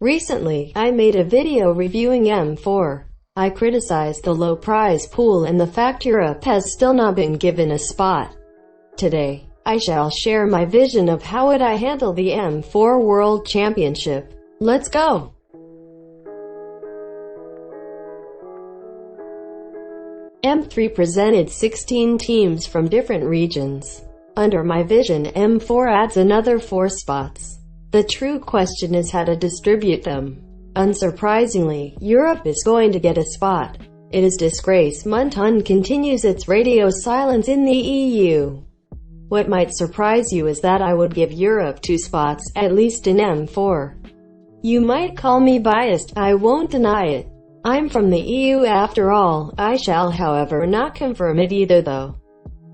Recently, I made a video reviewing M4. I criticized the low prize pool and the fact Europe has still not been given a spot. Today, I shall share my vision of how would I handle the M4 World Championship. Let's go! M3 presented 16 teams from different regions. Under my vision, M4 adds another 4 spots. The true question is how to distribute them. Unsurprisingly, Europe is going to get a spot. It is disgrace Moonton continues its radio silence in the EU. What might surprise you is that I would give Europe 2 spots, at least in M4. You might call me biased, I won't deny it. I'm from the EU after all. I shall however not confirm it either though.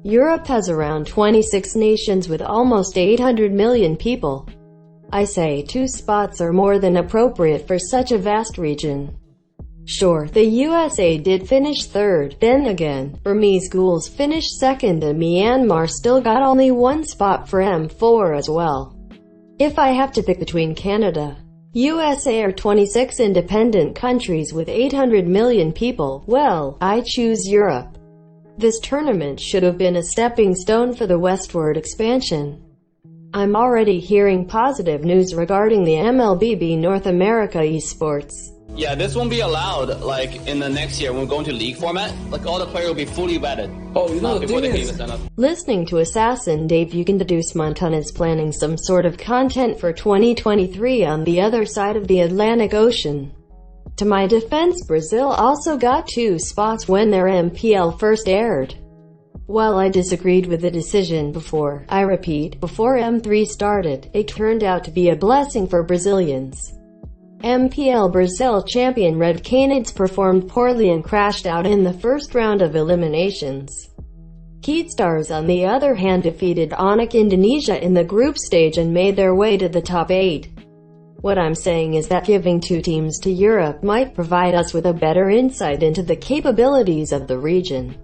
Europe has around 26 nations with almost 800 million people. I say 2 spots are more than appropriate for such a vast region. Sure, the USA did finish 3rd, then again, Burmese ghouls finished 2nd and Myanmar still got only 1 spot for M4 as well. If I have to pick between Canada, USA or 26 independent countries with 800 million people, well, I choose Europe. This tournament should have been a stepping stone for the westward expansion. I'm already hearing positive news regarding the MLBB North America esports. Yeah, this won't be allowed, like, in the next year when we're going to league format. Like, all the players will be fully vetted. Oh, you know, before the game is done. Listening to Assassin Dave, you can deduce Moonton is planning some sort of content for 2023 on the other side of the Atlantic Ocean. To my defense, Brazil also got 2 spots when their MPL first aired. While I disagreed with the decision before, I repeat, before M3 started, it turned out to be a blessing for Brazilians. MPL Brazil champion Red Canids performed poorly and crashed out in the first round of eliminations. Keedstars on the other hand defeated Onyx Indonesia in the group stage and made their way to the top 8. What I'm saying is that giving 2 teams to Europe might provide us with a better insight into the capabilities of the region.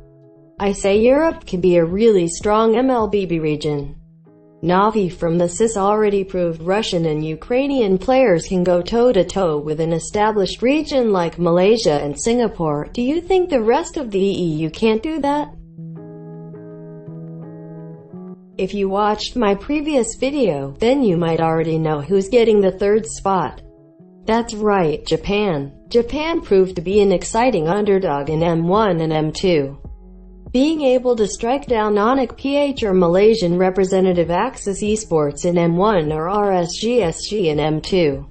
I say Europe can be a really strong MLBB region. Navi from the CIS already proved Russian and Ukrainian players can go toe-to-toe with an established region like Malaysia and Singapore. Do you think the rest of the EU can't do that? If you watched my previous video, then you might already know who's getting the 3rd spot. That's right, Japan. Japan proved to be an exciting underdog in M1 and M2. Being able to strike down Onyx PH or Malaysian representative Axis Esports in M1 or RSGSG in M2.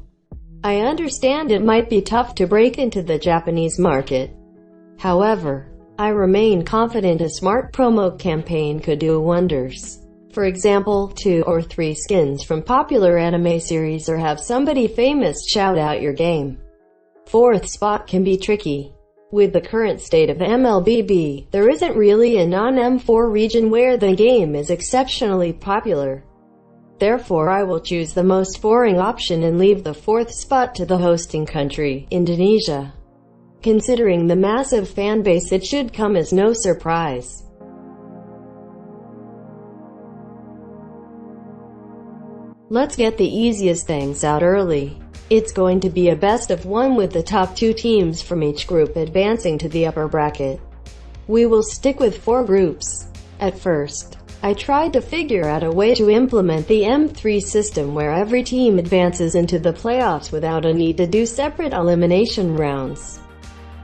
I understand it might be tough to break into the Japanese market. However, I remain confident a smart promo campaign could do wonders. For example, 2 or 3 skins from popular anime series or have somebody famous shout out your game. 4th spot can be tricky. With the current state of MLBB, there isn't really a non-M4 region where the game is exceptionally popular. Therefore I will choose the most boring option and leave the 4th spot to the hosting country, Indonesia. Considering the massive fan base, it should come as no surprise. Let's get the easiest things out early. It's going to be a best of 1 with the top 2 teams from each group advancing to the upper bracket. We will stick with 4 groups. At first, I tried to figure out a way to implement the M3 system where every team advances into the playoffs without a need to do separate elimination rounds.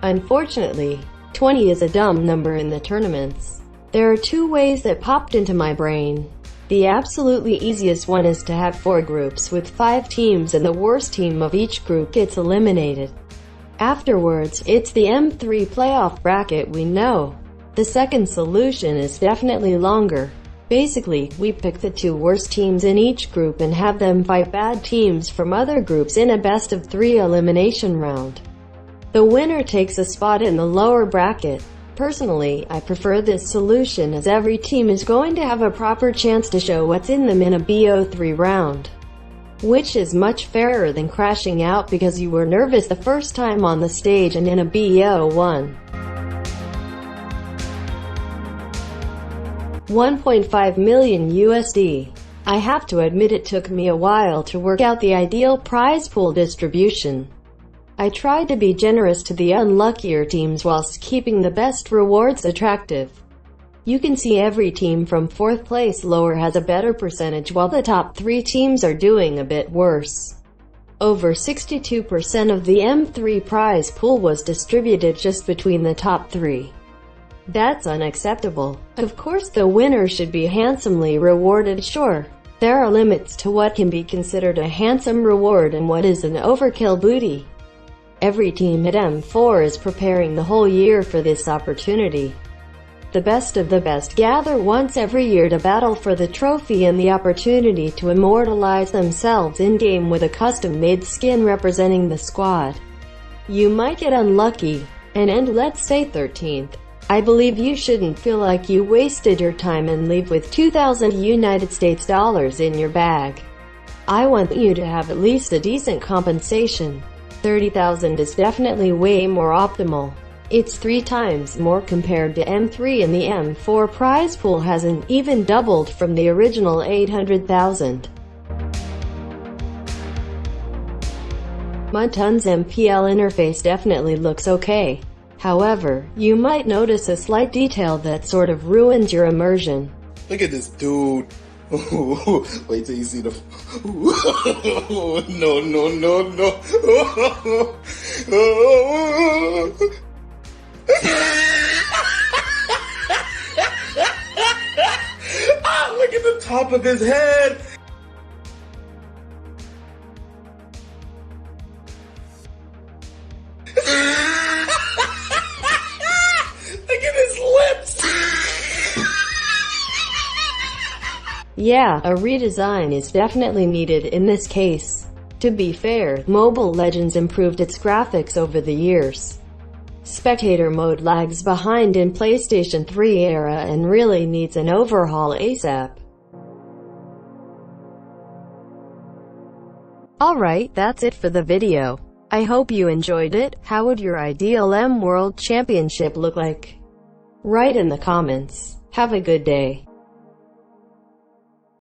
Unfortunately, 20 is a dumb number in the tournaments. There are 2 ways that popped into my brain. The absolutely easiest one is to have 4 groups with 5 teams and the worst team of each group gets eliminated. Afterwards, it's the M3 playoff bracket we know. The second solution is definitely longer. Basically, we pick the 2 worst teams in each group and have them fight bad teams from other groups in a best of 3 elimination round. The winner takes a spot in the lower bracket. Personally, I prefer this solution as every team is going to have a proper chance to show what's in them in a BO3 round. Which is much fairer than crashing out because you were nervous the first time on the stage and in a BO1. 1.5 million USD. I have to admit it took me a while to work out the ideal prize pool distribution. I tried to be generous to the unluckier teams whilst keeping the best rewards attractive. You can see every team from 4th place lower has a better percentage while the top 3 teams are doing a bit worse. Over 62% of the M3 prize pool was distributed just between the top 3. That's unacceptable. Of course the winner should be handsomely rewarded. Sure, there are limits to what can be considered a handsome reward and what is an overkill booty. Every team at M4 is preparing the whole year for this opportunity. The best of the best gather once every year to battle for the trophy and the opportunity to immortalize themselves in-game with a custom-made skin representing the squad. You might get unlucky and end, let's say, 13th. I believe you shouldn't feel like you wasted your time and leave with $2,000 in your bag. I want you to have at least a decent compensation. 30,000 is definitely way more optimal. It's 3 times more compared to M3, and the M4 prize pool hasn't even doubled from the original 800,000. Moonton's MPL interface definitely looks okay. However, you might notice a slight detail that sort of ruins your immersion. Look at this dude. Wait till you see the... No. Look at the top of his head. Look at his lips. Yeah, a redesign is definitely needed in this case. To be fair, Mobile Legends improved its graphics over the years. Spectator mode lags behind in PlayStation 3 era and really needs an overhaul ASAP. Alright, that's it for the video. I hope you enjoyed it. How would your ideal M World Championship look like? Write in the comments. Have a good day.